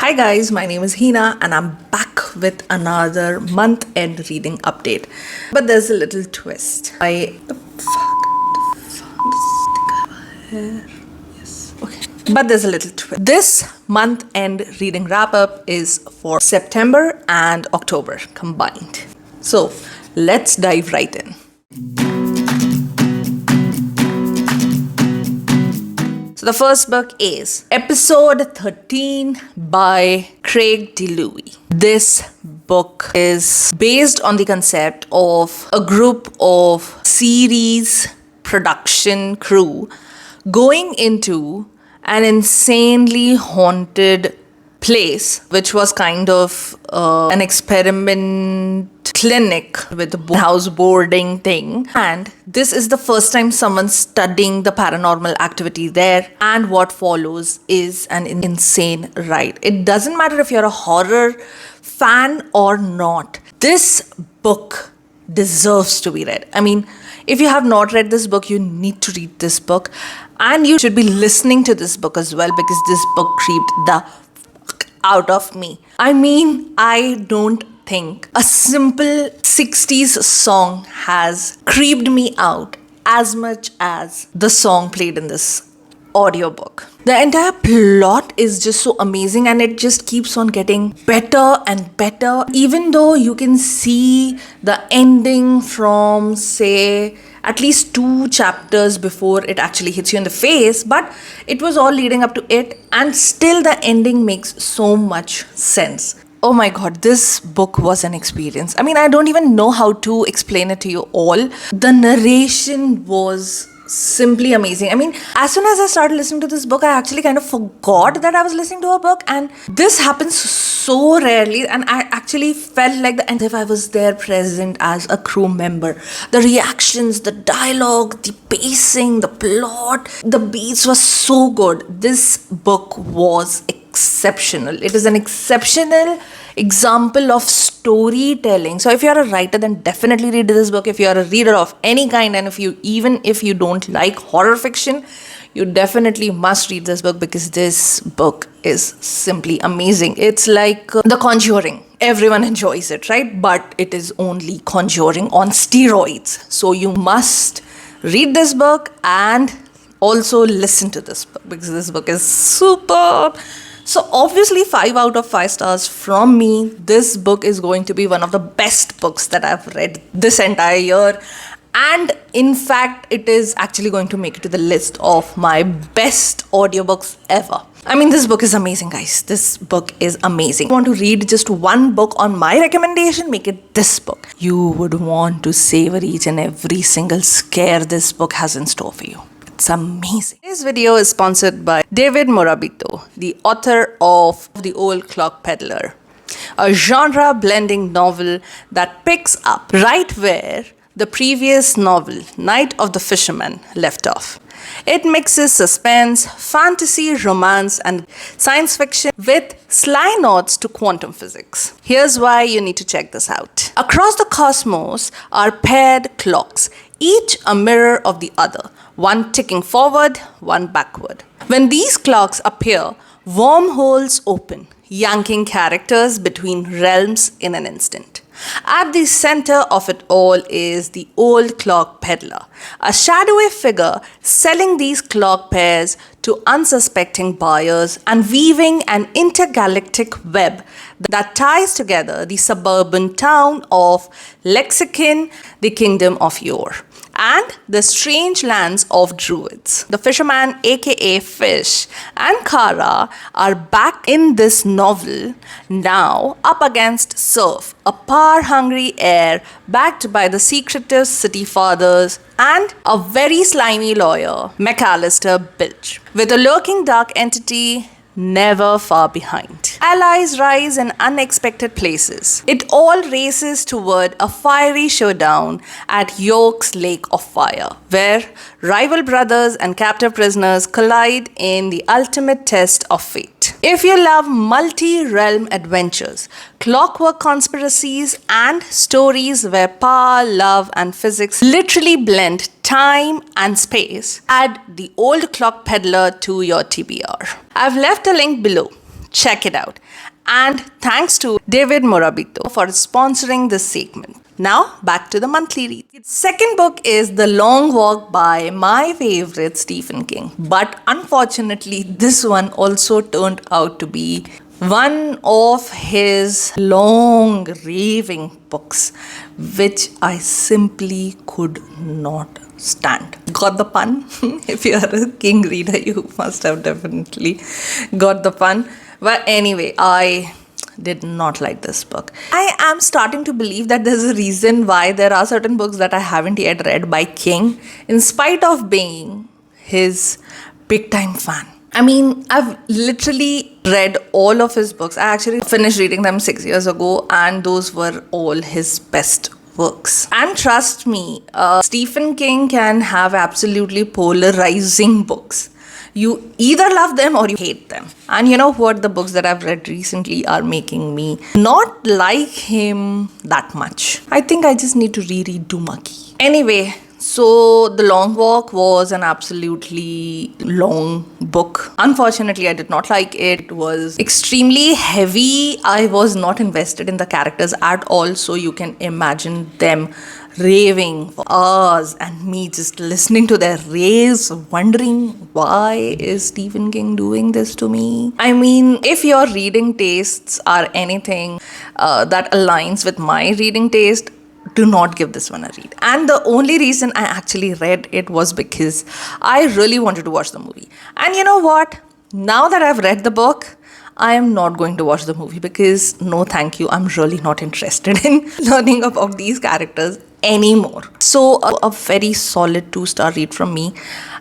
Hi guys, my name is Hina and I'm back with another month-end reading update. But there's a little twist. But there's a little twist. This month-end reading wrap-up is for September and October combined. So let's dive right in. So the first book is Episode 13 by Craig DeLuey. This book is based on the concept of a group of series production crew going into an insanely haunted place, which was kind of an experiment clinic with a houseboarding thing. And this is the first time someone's studying the paranormal activity there, and what follows is an insane ride. It doesn't matter if you're a horror fan or not. This book deserves to be read. I mean, if you have not read this book, you need to read this book. And you should be listening to this book as well, because this book creeped the fuck out of me. I mean, I don't think a simple 60s song has creeped me out as much as the song played in this audiobook. The entire plot is just so amazing, and it just keeps on getting better and better, even though you can see the ending from, say, at least 2 chapters before it actually hits you in the face. But it was all leading up to it, and still the ending makes so much sense. Oh my god, this book was an experience. I mean, I don't even know how to explain it to you all. The narration was simply amazing. I mean, as soon as I started listening to this book, I actually kind of forgot that I was listening to a book, and this happens so rarely, and I actually felt like as if I was there present as a crew member. The reactions, the dialogue, the pacing, the plot, the beats was so good. This book was exceptional. It is an exceptional example of storytelling. So if you're a writer, then definitely read this book. If you're a reader of any kind, and even if you don't like horror fiction, you definitely must read this book, because this book is simply amazing. It's like The Conjuring. Everyone enjoys it, right? But it is only Conjuring on steroids. So you must read this book and also listen to this book, because this book is superb. So obviously 5 out of 5 stars from me. This book is going to be one of the best books that I've read this entire year. And in fact, it is actually going to make it to the list of my best audiobooks ever. I mean, this book is amazing, guys. This book is amazing. If you want to read just one book on my recommendation, make it this book. You would want to savor each and every single scare this book has in store for you. It's amazing. This video is sponsored by David Morabito, the author of The Old Clock Peddler, a genre-blending novel that picks up right where the previous novel, Night of the Fisherman, left off. It mixes suspense, fantasy, romance, and science fiction with sly nods to quantum physics. Here's why you need to check this out. Across the cosmos are paired clocks, each a mirror of the other, one ticking forward, one backward. When these clocks appear, wormholes open, yanking characters between realms in an instant. At the center of it all is the Old Clock Peddler, a shadowy figure selling these clock pairs to unsuspecting buyers and weaving an intergalactic web that ties together the suburban town of Lexicon, the kingdom of yore, and the strange lands of druids. The fisherman, aka Fish, and Kara are back in this novel, now up against Surf, a power-hungry heir backed by the secretive city fathers and a very slimy lawyer, McAllister Bilge, with a lurking dark entity never far behind. Allies rise in unexpected places. It all races toward a fiery showdown at York's Lake of Fire, where rival brothers and captive prisoners collide in the ultimate test of fate. If you love multi-realm adventures, clockwork conspiracies, and stories where power, love, and physics literally blend time and space, add The Old Clock Peddler to your TBR. I've left a link below check it out. And thanks to David Morabito for sponsoring this segment. Now, back to the monthly read. Its second book is The Long Walk by my favorite Stephen King. But unfortunately, this one also turned out to be one of his long raving books, which I simply could not stand. Got the pun? If you are a King reader, you must have definitely got the pun. But anyway, I did not like this book. I am starting to believe that there's a reason why there are certain books that I haven't yet read by King, in spite of being his big time fan. I mean, I've literally read all of his books. I actually finished reading them 6 years ago, and those were all his best works. And trust me, Stephen King can have absolutely polarizing books. You either love them or you hate them. And you know what? The books that I've read recently are making me not like him that much. I think I just need to reread Dumaki. Anyway, so The Long Walk was an absolutely long book. Unfortunately, I did not like it. It was extremely heavy. I was not invested in the characters at all. So you can imagine them raving for hours and me just listening to their raves, wondering why is Stephen King doing this to me? I mean, if your reading tastes are anything that aligns with my reading taste, do not give this one a read. And the only reason I actually read it was because I really wanted to watch the movie. And you know what? Now that I've read the book, I am not going to watch the movie because no thank you, I'm really not interested in learning about these characters anymore. So a very solid 2-star read from me.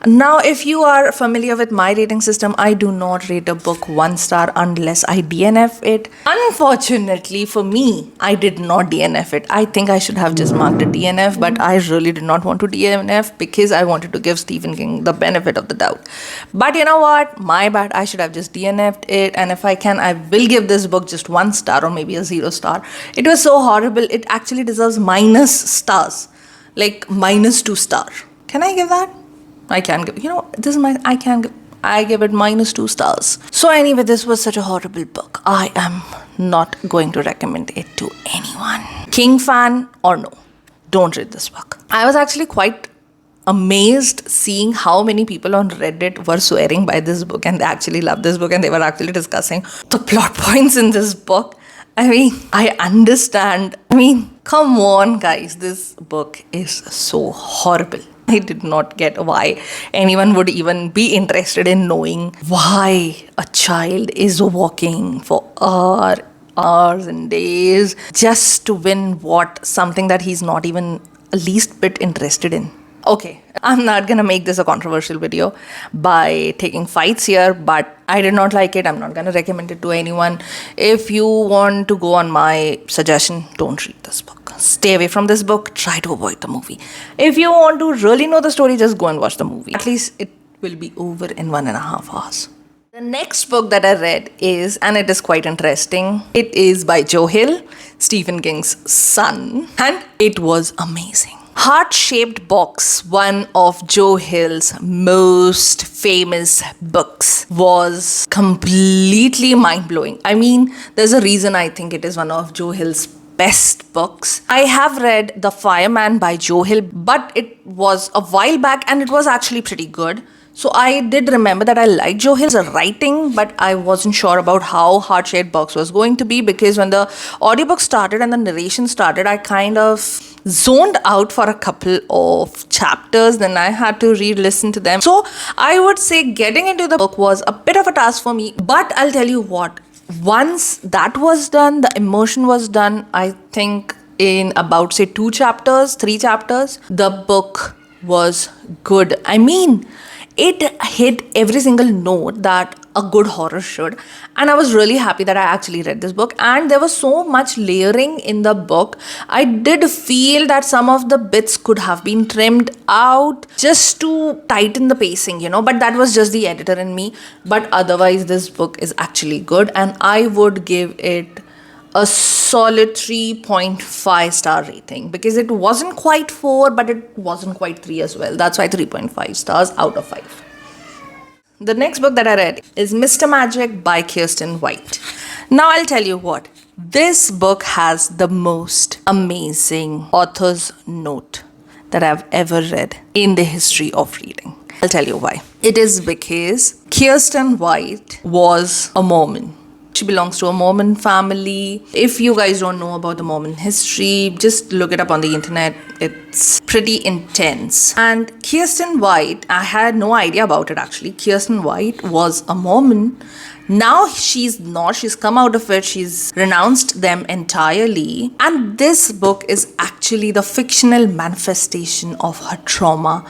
Now, if you are familiar with my rating system, I do not rate a book 1 star unless I DNF it. Unfortunately for me, I did not DNF it. I think I should have just marked a DNF, but I really did not want to DNF because I wanted to give Stephen King the benefit of the doubt. But you know what? My bad. I should have just DNF'd it. And if I can, I will give this book just 1 star or maybe a 0 star. It was so horrible. It actually deserves minus stars, like minus 2 star. Can I give that? I can give, I give it minus 2 stars. So anyway, this was such a horrible book. I am not going to recommend it to anyone. King fan or no, don't read this book. I was actually quite amazed seeing how many people on Reddit were swearing by this book and they actually loved this book and they were actually discussing the plot points in this book. I mean, I understand. I mean, come on guys, this book is so horrible. I did not get why anyone would even be interested in knowing why a child is walking for hours and days just to win something that he's not even least bit interested in. Okay, I'm not gonna make this a controversial video by taking fights here, but I did not like it. I'm not gonna recommend it to anyone. If you want to go on my suggestion, don't read this book. Stay away from this book. Try to avoid the movie. If you want to really know the story, just go and watch the movie. At least it will be over in 1.5 hours. The next book that I read is, and it is quite interesting, it is by Joe Hill, Stephen King's son, and it was amazing. Heart-Shaped Box, one of Joe Hill's most famous books, was completely mind-blowing. I mean, there's a reason I think it is one of Joe Hill's best books. I have read The Fireman by Joe Hill, but it was a while back and it was actually pretty good. So I did remember that I liked Joe Hill's writing, but I wasn't sure about how Heart-Shaped Box was going to be because when the audiobook started and the narration started, I kind of zoned out for a couple of chapters. Then I had to re-listen to them. So I would say getting into the book was a bit of a task for me, but I'll tell you what, once that was done, the immersion was done, I think in about say 3 chapters, the book was good. I mean, it hit every single note that a good horror should. And I was really happy that I actually read this book. And there was so much layering in the book. I did feel that some of the bits could have been trimmed out just to tighten the pacing, but that was just the editor in me. But otherwise, this book is actually good. And I would give it a solid 3.5 star rating because it wasn't quite 4, but it wasn't quite 3 as well. That's why 3.5 stars out of 5. the next book that I read is Mr. Magic by Kirsten White. Now I'll tell you what. This book has the most amazing author's note that I've ever read in the history of reading. I'll tell you why. It is because Kirsten White was a Mormon. She belongs to a Mormon family. If you guys don't know about the Mormon history, just look it up on the internet. It's pretty intense. And Kirsten White, I had no idea about it actually. Kirsten White was a Mormon. Now she's not. She's come out of it. She's renounced them entirely. And this book is actually the fictional manifestation of her trauma,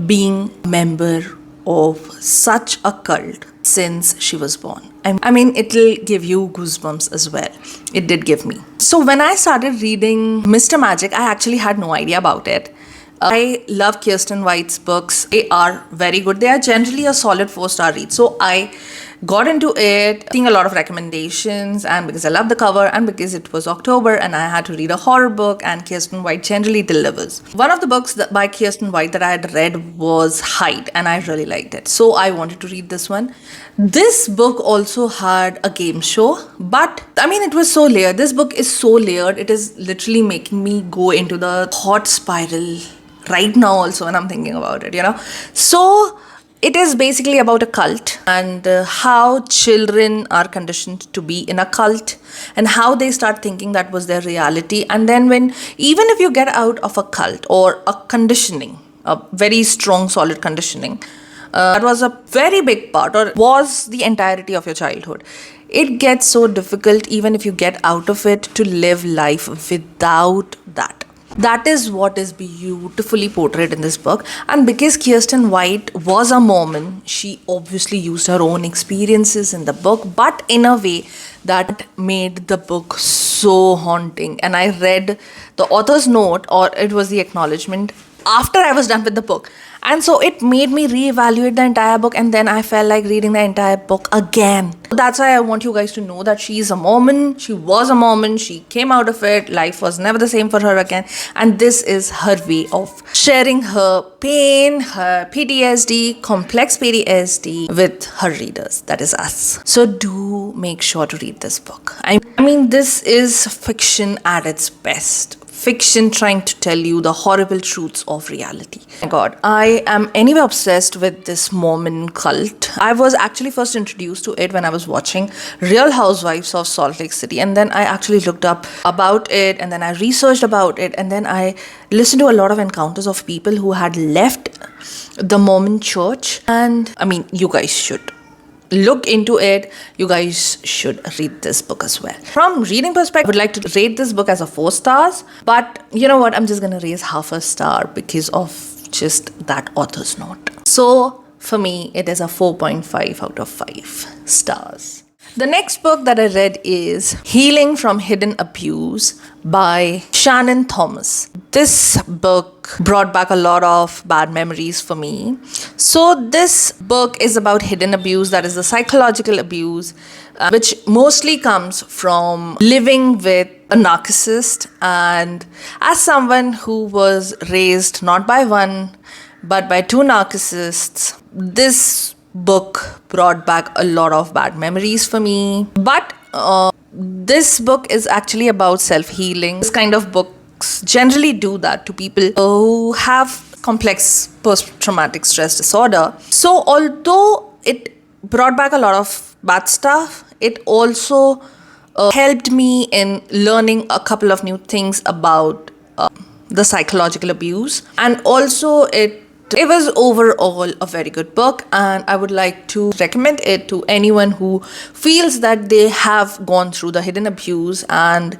being a member of such a cult since she was born. I mean, it'll give you goosebumps as well. It did give me. So when I started reading Mr. Magic, I actually had no idea about it. I love Kirsten White's books. They are very good. They are generally a solid 4-star read. So I got into it, seeing a lot of recommendations, and because I love the cover and because it was October and I had to read a horror book, and Kirsten White generally delivers. One of the books by Kirsten White that I had read was Hide, and I really liked it. So I wanted to read this one. This book also had a game show, but I mean, it was so layered. This book is so layered. It is literally making me go into the thought spiral right now also when I'm thinking about it, So it is basically about a cult and how children are conditioned to be in a cult and how they start thinking that was their reality. And then even if you get out of a cult or a conditioning, a very strong, solid conditioning, that was a very big part or was the entirety of your childhood. It gets so difficult even if you get out of it to live life without that. That is what is beautifully portrayed in this book. And because Kirsten White was a Mormon, she obviously used her own experiences in the book, but in a way that made the book so haunting. And I read the author's note, or it was the acknowledgement, after I was done with the book. And so it made me reevaluate the entire book, and then I felt like reading the entire book again. That's why I want you guys to know that she's a Mormon. She was a Mormon. She came out of it. Life was never the same for her again. And this is her way of sharing her pain, her PTSD, complex PTSD with her readers. That is us. So do make sure to read this book. I mean, this is fiction at its best. Fiction trying to tell you the horrible truths of reality. Oh my God, I am anyway obsessed with this Mormon cult. I was actually first introduced to it when I was watching Real Housewives of Salt Lake City, and then I actually looked up about it, and then I researched about it, and then I listened to a lot of encounters of people who had left the Mormon church. And I mean, you guys should look into it. You guys should read this book as well. From reading perspective, I would like to rate this book as a 4 stars, but you know what, I'm just gonna raise half a star because of just that author's note. So for me, it is a 4.5 out of 5 stars. The next book that I read is Healing from Hidden Abuse by Shannon Thomas. This book brought back a lot of bad memories for me. So this book is about hidden abuse, that is the psychological abuse, which mostly comes from living with a narcissist. And as someone who was raised not by one, but by 2 narcissists, this book brought back a lot of bad memories for me. But this book is actually about self-healing. This kind of books generally do that to people who have complex post-traumatic stress disorder. So although it brought back a lot of bad stuff, it also helped me in learning a couple of new things about the psychological abuse. And also it was overall a very good book, and I would like to recommend it to anyone who feels that they have gone through the hidden abuse and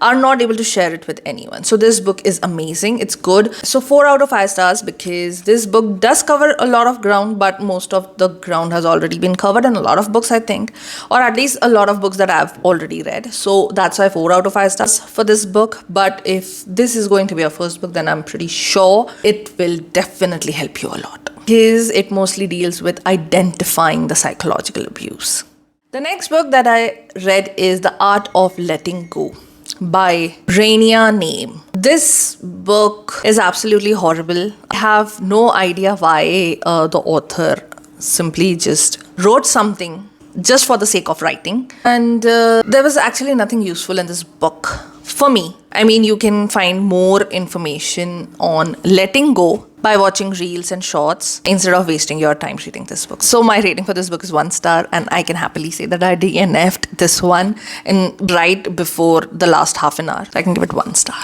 are not able to share it with anyone. So this book is amazing. It's good. So 4 out of 5 stars because this book does cover a lot of ground, but most of the ground has already been covered in a lot of books, I think, or at least a lot of books that I've already read. So that's why 4 out of 5 stars for this book. But if this is going to be your first book, then I'm pretty sure it will definitely help you a lot because it mostly deals with identifying the psychological abuse. The next book that I read is The Art of Letting Go by Rainier Name. This book is absolutely horrible. I have no idea why the author simply just wrote something just for the sake of writing. And there was actually nothing useful in this book for me. I mean, you can find more information on letting go by watching reels and shorts instead of wasting your time reading this book. So my rating for this book is 1 star, and I can happily say that I DNF'd this one right before the last half an hour. So I can give it 1 star.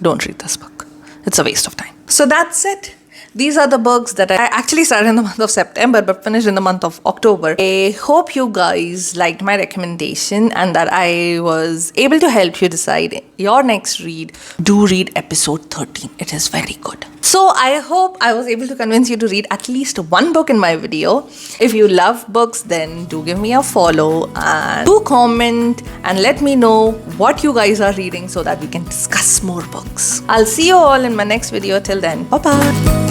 Don't read this book. It's a waste of time. So that's it. These are the books that I actually started in the month of September but finished in the month of October. I hope you guys liked my recommendation and that I was able to help you decide your next read. Do read episode 13. It is very good. So I hope I was able to convince you to read at least one book in my video. If you love books, then do give me a follow and do comment and let me know what you guys are reading so that we can discuss more books. I'll see you all in my next video. Till then, bye-bye.